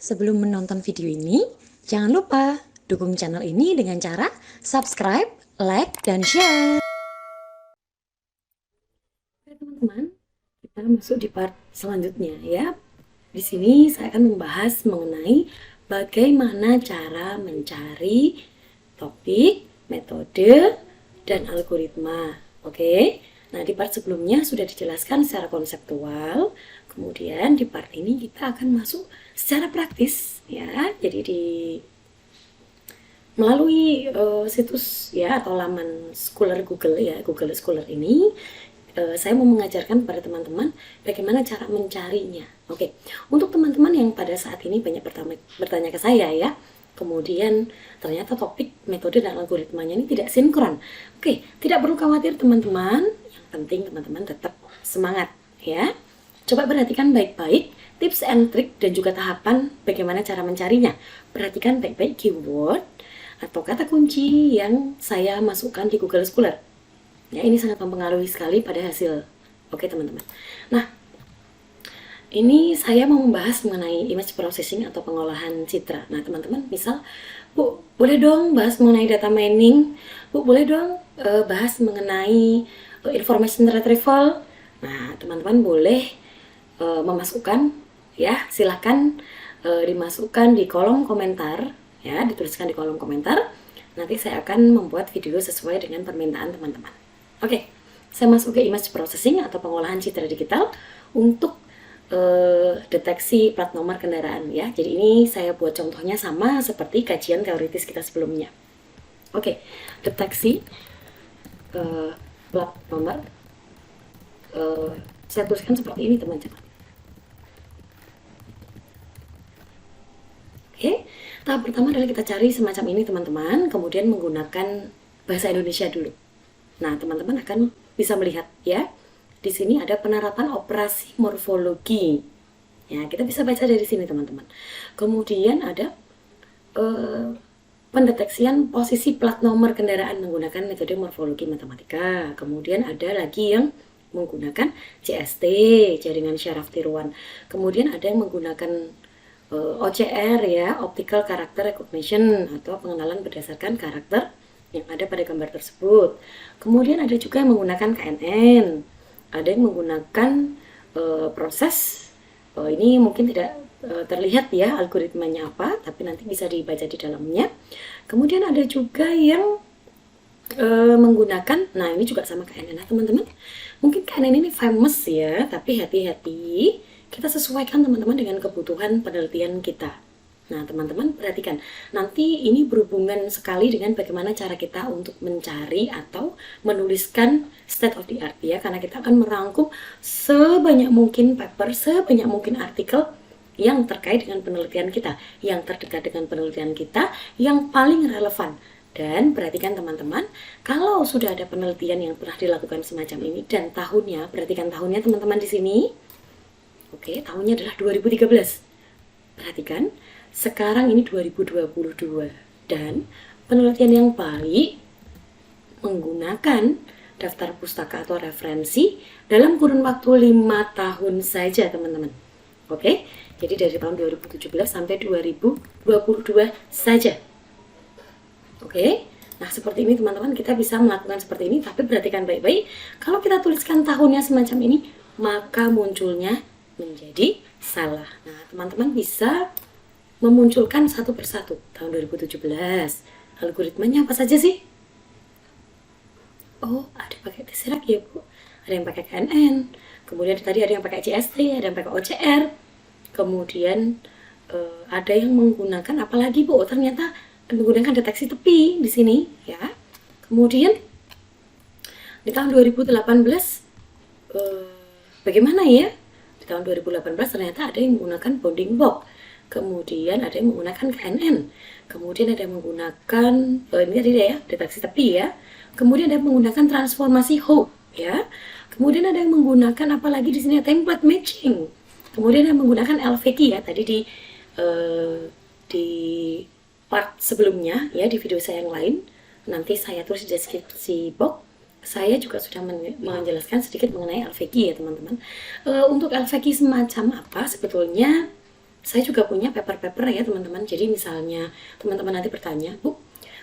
Sebelum menonton video ini, jangan lupa dukung channel ini dengan cara subscribe, like, dan share. Oke teman-teman, kita masuk di part selanjutnya ya. Di sini saya akan membahas mengenai bagaimana cara mencari topik, metode, dan algoritma. Oke. Nah, di part sebelumnya sudah dijelaskan secara konseptual. Kemudian di part ini kita akan masuk secara praktis ya. Jadi melalui situs ya atau laman Scholar Google ya, Google Scholar ini saya mau mengajarkan kepada teman-teman bagaimana cara mencarinya. Oke, untuk teman-teman yang pada saat ini banyak bertanya ke saya ya, kemudian ternyata topik, metode, dan algoritmanya ini tidak sinkron. Oke, tidak perlu khawatir teman-teman, yang penting teman-teman tetap semangat ya. Coba perhatikan baik-baik tips and trick dan juga tahapan bagaimana cara mencarinya. Perhatikan baik-baik keyword atau kata kunci yang saya masukkan di Google Scholar. Ya, ini sangat mempengaruhi sekali pada hasil. Oke teman-teman. Nah, ini saya mau membahas mengenai image processing atau pengolahan citra. Nah teman-teman, misal, Bu, boleh dong bahas mengenai data mining? Bu, boleh dong bahas mengenai information retrieval? Nah teman-teman boleh memasukkan, ya silahkan dimasukkan di kolom komentar, ya dituliskan di kolom komentar. Nanti saya akan membuat video sesuai dengan permintaan teman-teman. Oke, saya masuk ke image processing atau pengolahan citra digital untuk deteksi plat nomor kendaraan ya. Jadi ini saya buat contohnya sama seperti kajian teoritis kita sebelumnya. Oke, deteksi plat nomor. Saya tuliskan seperti ini teman-teman. Oke, tahap pertama adalah kita cari semacam ini teman-teman, kemudian menggunakan bahasa Indonesia dulu. Nah, teman-teman akan bisa melihat ya. Di sini ada penerapan operasi morfologi. Ya, kita bisa baca dari sini teman-teman. Kemudian ada pendeteksian posisi plat nomor kendaraan menggunakan metode morfologi matematika. Kemudian ada lagi yang menggunakan CST, jaringan syaraf tiruan. Kemudian ada yang menggunakan OCR ya, optical character recognition atau pengenalan berdasarkan karakter yang ada pada gambar tersebut. Kemudian ada juga yang menggunakan KNN, ada yang menggunakan proses ini mungkin tidak terlihat ya algoritmanya apa, tapi nanti bisa dibaca di dalamnya. Kemudian ada juga yang menggunakan, nah ini juga sama KNN teman-teman. Mungkin KNN ini famous ya, tapi hati-hati, kita sesuaikan teman-teman dengan kebutuhan penelitian kita. Nah teman-teman perhatikan, nanti ini berhubungan sekali dengan bagaimana cara kita untuk mencari atau menuliskan state of the art ya, karena kita akan merangkum sebanyak mungkin paper, sebanyak mungkin artikel yang terkait dengan penelitian kita, yang terdekat dengan penelitian kita, yang paling relevan. Dan perhatikan teman-teman, kalau sudah ada penelitian yang pernah dilakukan semacam ini dan tahunnya, perhatikan tahunnya teman-teman di sini. Oke, tahunnya adalah 2013. Perhatikan, sekarang ini 2022 dan penelitian yang baik menggunakan daftar pustaka atau referensi dalam kurun waktu 5 tahun saja teman-teman. Oke, jadi dari tahun 2017 sampai 2022 saja. Oke, nah seperti ini teman-teman, kita bisa melakukan seperti ini, tapi perhatikan baik-baik, kalau kita tuliskan tahunnya semacam ini, maka munculnya menjadi salah. Nah teman-teman bisa memunculkan satu persatu. Tahun 2017 algoritmanya apa saja sih? Oh, ada pakai Tesseract ya Bu, ada yang pakai KNN, kemudian tadi ada yang pakai CST, ada yang pakai OCR, kemudian ada yang menggunakan apalagi Bu, ternyata menggunakan deteksi tepi di sini ya. Kemudian di tahun 2018 bagaimana ya? Di tahun 2018 ternyata ada yang menggunakan bounding box. Kemudian ada yang menggunakan KNN, kemudian ada yang menggunakan ini tadi ya deteksi tepi ya, kemudian ada yang menggunakan transformasi Hopf ya, kemudian ada yang menggunakan apalagi di sini template matching, kemudian ada yang menggunakan LVK ya tadi di part sebelumnya ya, di video saya yang lain nanti saya tulis di deskripsi box. Saya juga sudah menjelaskan sedikit mengenai LVK ya teman-teman. Untuk LVK semacam apa sebetulnya saya juga punya paper-paper ya teman-teman. Jadi misalnya teman-teman nanti bertanya, Bu,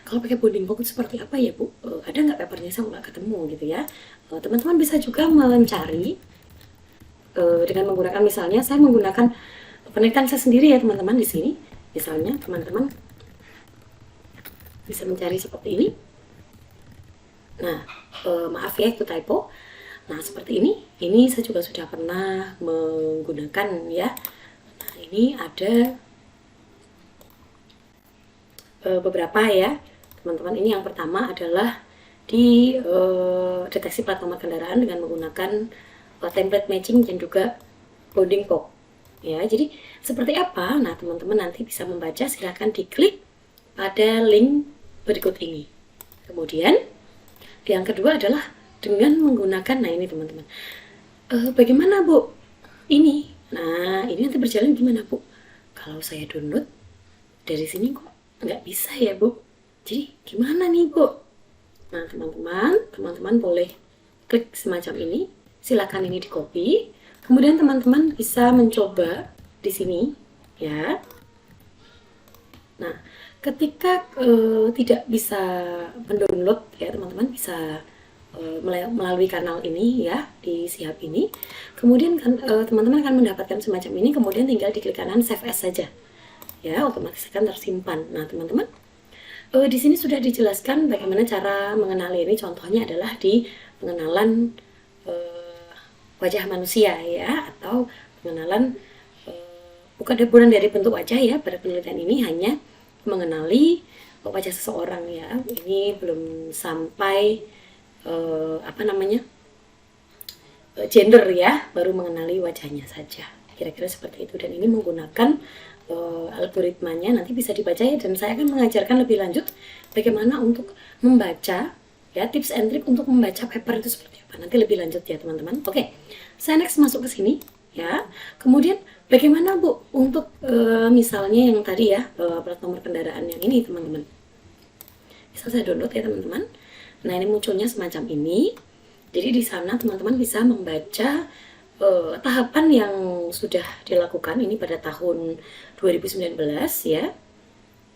kalau pakai bonding book seperti apa ya Bu? Ada nggak papernya? Saya nggak ketemu gitu ya. Teman-teman bisa juga mencari dengan menggunakan, misalnya saya menggunakan penelitian saya sendiri ya teman-teman di sini. Misalnya teman-teman bisa mencari seperti ini. Nah, maaf ya itu typo. Nah, seperti ini saya juga sudah pernah menggunakan ya. Nah, ini ada beberapa ya teman-teman. Ini yang pertama adalah di deteksi plat nomor kendaraan dengan menggunakan template matching dan juga bounding box ya. Jadi seperti apa? Nah, teman-teman nanti bisa membaca, silahkan diklik pada link berikut ini. Kemudian yang kedua adalah dengan menggunakan, nah ini teman-teman, bagaimana Bu ini? Nah, ini nanti berjalan gimana Bu? Kalau saya download dari sini kok nggak bisa ya Bu, jadi gimana nih Bu? Nah, teman-teman boleh klik semacam ini, silakan ini di copy, kemudian teman-teman bisa mencoba di sini ya. Nah, ketika tidak bisa mendownload ya, teman-teman bisa melalui kanal ini ya, di Siap ini. Kemudian teman-teman akan mendapatkan semacam ini, kemudian tinggal diklik kanan save as saja. Ya, otomatis akan tersimpan. Nah, teman-teman, di sini sudah dijelaskan bagaimana cara mengenali ini. Contohnya adalah di pengenalan wajah manusia ya, atau pengenalan bukan dari bentuk wajah ya. Pada penelitian ini hanya mengenali wajah seseorang ya. Ini belum sampai gender ya, baru mengenali wajahnya saja. Kira-kira seperti itu. Dan ini menggunakan algoritmanya, nanti bisa dibaca ya, dan saya akan mengajarkan lebih lanjut bagaimana untuk membaca ya, tips and trick untuk membaca paper itu seperti apa. Nanti lebih lanjut ya teman-teman. Oke, saya next masuk ke sini ya. Kemudian bagaimana Bu untuk misalnya yang tadi ya, plat nomor kendaraan yang ini teman-teman. Bisa saya download ya teman-teman. Nah, ini munculnya semacam ini. Jadi di sana teman-teman bisa membaca tahapan yang sudah dilakukan ini pada tahun 2019 ya.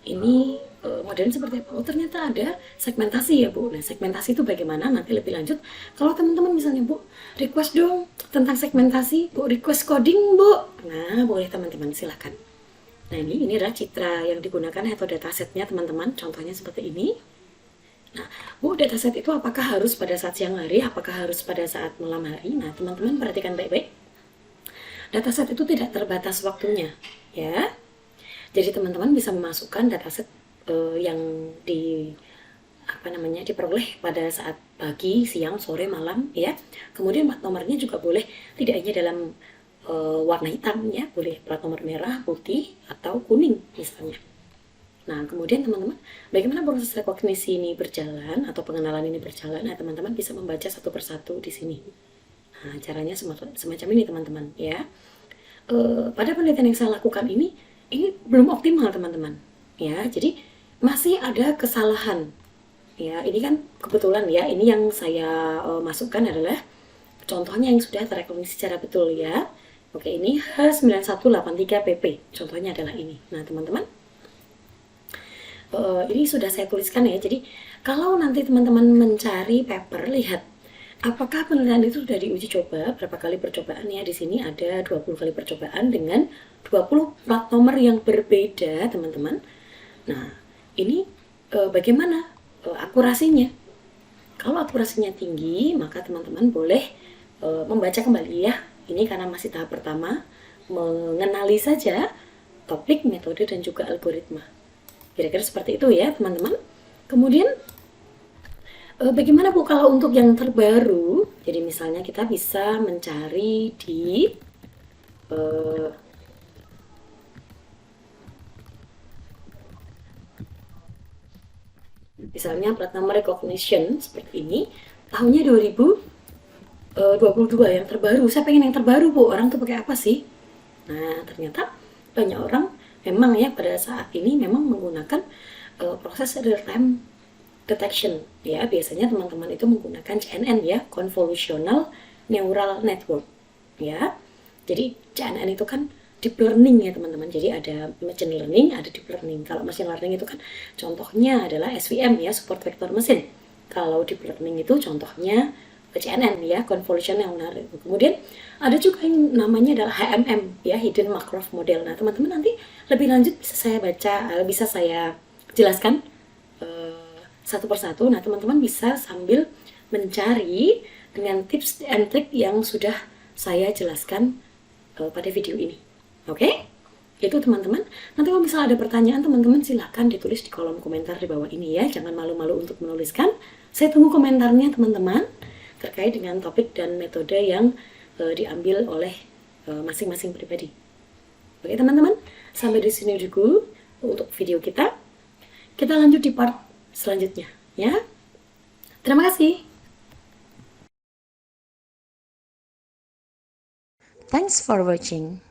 Ini modelnya seperti apa? Oh, ternyata ada segmentasi ya Bu. Nah, segmentasi itu bagaimana? Nanti lebih lanjut. Kalau teman-teman misalnya Bu, request dong tentang segmentasi, Bu, request coding Bu. Nah, boleh teman-teman, silakan. Nah, ini adalah citra yang digunakan atau datasetnya teman-teman. Contohnya seperti ini. Nah, Bu, dataset itu apakah harus pada saat siang hari, apakah harus pada saat malam hari? Nah, teman-teman perhatikan baik-baik. Dataset itu tidak terbatas waktunya, ya. Jadi teman-teman bisa memasukkan dataset yang diperoleh pada saat pagi, siang, sore, malam, ya. Kemudian plat nomornya juga boleh tidak hanya dalam warna hitam, ya, boleh plat nomor merah, putih, atau kuning misalnya. Nah, kemudian teman-teman, bagaimana proses rekognisi ini berjalan atau pengenalan ini berjalan? Nah, teman-teman bisa membaca satu persatu di sini. Nah, caranya semacam ini teman-teman ya. Pada penelitian yang saya lakukan ini belum optimal teman-teman ya. Jadi masih ada kesalahan ya. Ini kan kebetulan ya, ini yang saya masukkan adalah contohnya yang sudah terekognisi secara betul ya. Oke, ini H9183PP. Contohnya adalah ini. Nah, teman-teman, ini sudah saya tuliskan ya. Jadi kalau nanti teman-teman mencari paper, lihat apakah penelitian itu sudah diuji coba, berapa kali percobaan ya. Di sini ada 20 kali percobaan dengan 20 plat nomor yang berbeda teman-teman. Nah, ini bagaimana akurasinya? Kalau akurasinya tinggi, maka teman-teman boleh membaca kembali ya. Ini karena masih tahap pertama, mengenali saja topik, metode, dan juga algoritma. Kira-kira seperti itu ya teman-teman. Kemudian bagaimana Bu kalau untuk yang terbaru? Jadi misalnya kita bisa mencari di misalnya plat nomor recognition seperti ini, tahunnya 2022 yang terbaru. Saya pengen yang terbaru Bu, orang tuh pakai apa sih? Nah, ternyata banyak orang memang ya pada saat ini memang menggunakan proses real time detection ya. Biasanya teman-teman itu menggunakan CNN ya, convolutional neural network ya. Jadi CNN itu kan deep learning ya teman-teman. Jadi ada machine learning, ada deep learning. Kalau machine learning itu kan contohnya adalah SVM ya, support vector machine. Kalau deep learning itu contohnya CNN ya, convolutional neural. Kemudian ada juga yang namanya adalah HMM ya, hidden Markov model. Nah teman-teman nanti lebih lanjut bisa saya baca, bisa saya jelaskan satu persatu. Nah teman-teman bisa sambil mencari dengan tips and trick yang sudah saya jelaskan pada video ini. Oke? Itu teman-teman. Nanti kalau misalnya ada pertanyaan teman-teman silahkan ditulis di kolom komentar di bawah ini ya. Jangan malu-malu untuk menuliskan. Saya tunggu komentarnya teman-teman terkait dengan topik dan metode yang diambil oleh masing-masing pribadi. Oke teman-teman, sampai di sini dulu untuk video kita. Kita lanjut di part selanjutnya ya. Terima kasih. Thanks for watching.